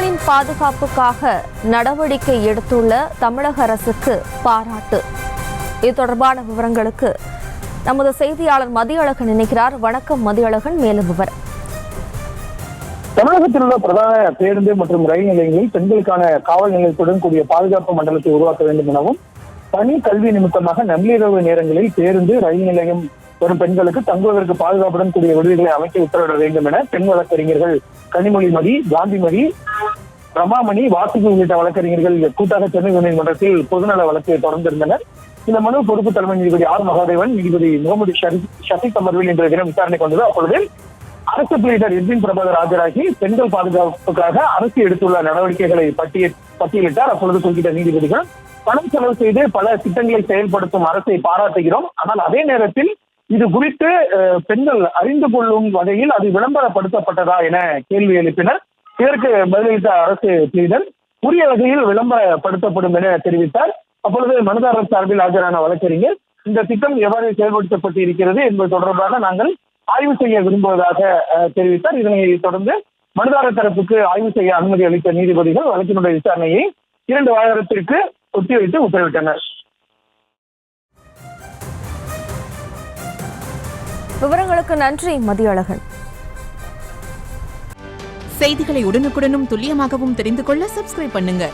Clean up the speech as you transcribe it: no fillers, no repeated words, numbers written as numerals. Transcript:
பெண்களின் பாதுகாப்புக்காக நடவடிக்கை எடுத்துள்ள தமிழக அரசுக்கு பாராட்டு. இது தொடர்பான விவரங்களுக்கு நமது செய்தியாளர் மதியழகன் இணைக்கிறார். வணக்கம் மதியழகன், மேலும் விவரம். தமிழகத்தில் உள்ள பிரதான பேருந்து மற்றும் ரயில் நிலையங்களில் பெண்களுக்கான காவல் நிலையத்துடன் கூடிய பாதுகாப்பு மண்டலத்தை உருவாக்க வேண்டும் எனவும், பணி கல்வி நிமித்தமாக நள்ளிரவு நேரங்களில் பேருந்து ரயில் நிலையம் வரும் பெண்களுக்கு தங்குவதற்கு பாதுகாப்புடன் கூடிய விடுதிகளை அமைக்க உத்தரவிட வேண்டும் என பெண் வழக்கறிஞர்கள் கனிமொழிமதி, காந்திமதி, ரமாமணி, வாசுகி உள்ளிட்ட வழக்கறிஞர்கள் கூட்டாக சென்னை உயர்நீதிமன்றத்தில் பொதுநல வழக்கை தொடர்ந்திருந்தனர். இந்த மனு பொறுப்பு தலைமை நீதிபதி ஆர் மகாதேவன், நீதிபதி முகமது ஷஃபீக் அமர்வில் இன்றைய தினம் விசாரணைக்கு வந்தது. அப்பொழுது அரசு பிளீடர் எர்வின் பிரபாகர் ஆஜராகி பெண்கள் பாதுகாப்புக்காக அரசு எடுத்துள்ள நடவடிக்கைகளை பட்டியலிட்டார். அப்பொழுது குறிப்பிட்ட நீதிபதிகள், பணம் செலவு செய்து பல திட்டங்களை செயல்படுத்தும் அரசை பாராட்டுகிறோம். ஆனால் அதே நேரத்தில் இது குறித்து பெண்கள் அறிந்து கொள்ளும் வகையில் அது விளம்பரப்படுத்தப்பட்டதா என கேள்வி எழுப்பினர். இதற்கு பதிலளித்த அரசு பிளீடர், உரிய வகையில் விளம்பரப்படுத்தப்படும் என தெரிவித்தார். அப்பொழுது மனுதாரர் சார்பில் ஆஜரான வழக்கறிஞர், இந்த திட்டம் எவ்வாறு செயல்படுத்தப்பட்டு இருக்கிறது என்பது தொடர்பாக நாங்கள் ஆய்வு செய்ய விரும்புவதாக தெரிவித்தார். இதனை தொடர்ந்து மனுதாரர் தரப்புக்கு ஆய்வு செய்ய அனுமதி அளித்த நீதிபதிகள் வழக்கினுடைய விசாரணையை 2 வாரத்திற்கு ஒத்திவைத்து உத்தரவிட்டனர். விவரங்களுக்கு நன்றி மதியழகன். செய்திகளை உடனுக்குடனும் துல்லியமாகவும் தெரிந்து கொள்ள சப்ஸ்கிரைப் பண்ணுங்க.